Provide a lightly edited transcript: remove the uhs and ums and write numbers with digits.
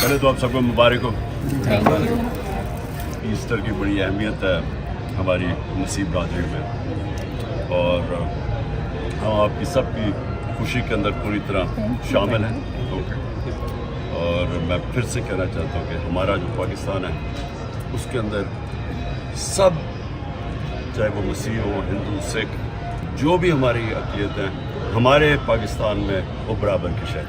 पहले तो आप सबको मुबारक हो। ईस्टर की बड़ी अहमियत है हमारी नसीब बरादरी में और हम आपकी सबकी खुशी के अंदर पूरी तरह शामिल हैं। और मैं फिर से कहना चाहता हूँ कि हमारा जो पाकिस्तान है उसके अंदर सब, चाहे वो मसीह हो, हिंदू, सिख, जो भी हमारी अक़ीदत हैं, हमारे पाकिस्तान में वो बराबर की शय।